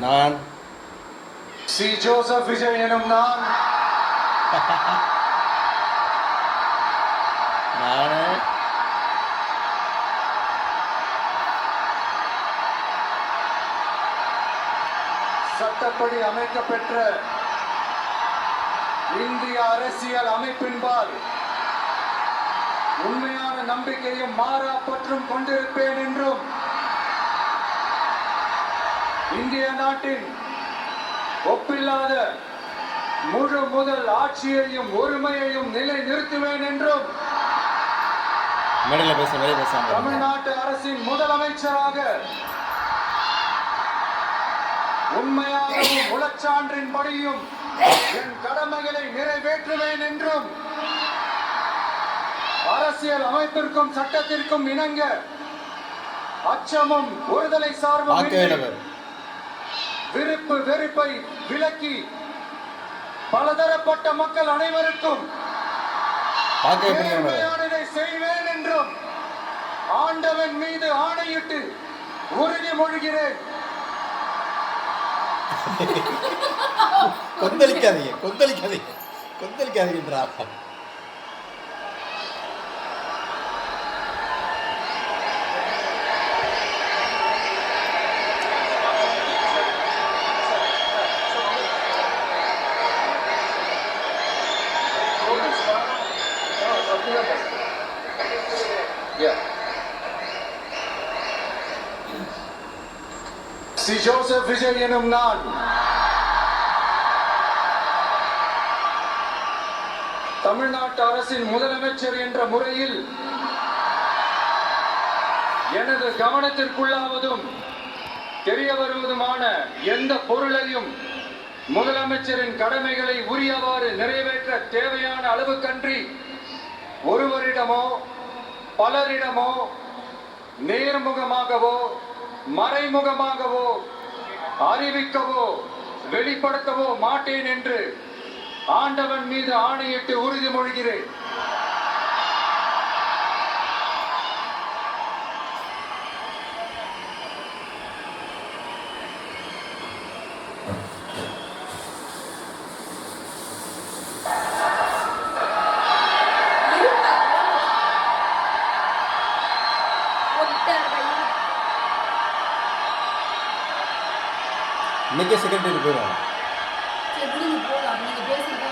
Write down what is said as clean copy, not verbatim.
நான் C Joseph Vijay எனும் நான் நானே சட்டப்படி அமைக்கப்பெற்ற இந்திய அரசியல் அமைப்பின்பால் உண்மையான நம்பிக்கையும் மாறா பற்றும் கொண்டிருப்பேன் என்றும் இந்திய நாட்டின் ஒப்பில்லாத முழு முதல் ஆட்சியையும் ஒருமையையும் நிலை நிறுத்துவேன் என்றும் தமிழ்நாட்டு அரசின் முதலமைச்சராக உண்மையாகவும் உளச்சான்றின்படியும் என் கடமைகளை நிறைவேற்றுவேன் என்றும் அரசியல் அமைப்பிற்கும் சட்டத்திற்கும் இணங்க அச்சமும் ஒருதலை சார்பும் விருப்பு வெறுப்பை விலக்கி பலதரப்பட்ட மக்கள் அனைவருக்கும் நேர்மையானதை செய்வேன் என்றும் ஆண்டவன் மீது ஆணையிட்டு உறுதிமொழிகிறேன். கொந்தளிக்காதீங்க கொந்தளிக்காதீங்க கொந்தளிக்காதீங்கன்றா. சி ஜோசப் விஜய் எனும் நான் தமிழ்நாட்டு அரசின் முதலமைச்சர் என்ற முறையில் எனது கவனத்திற்குள்ளாவதும் தெரிய வருவதுமான எந்த பொருளையும் முதலமைச்சரின் கடமைகளை உரியவாறு நிறைவேற்ற தேவையான அளவுக்கன்றி ஒருவரிடமோ பலரிடமோ நேர்முகமாகவோ மறைமுகமாகவோ அறிவிக்கவோ வெளிப்படுத்தவோ மாட்டேன் என்று ஆண்டவன் மீது ஆணையிட்டு உறுதிமொழிகிறேன். இன்னைக்கே செக்ரட்டரி போயிடும். சரி, விடுங்க போலாம். நீங்க பேசுறதா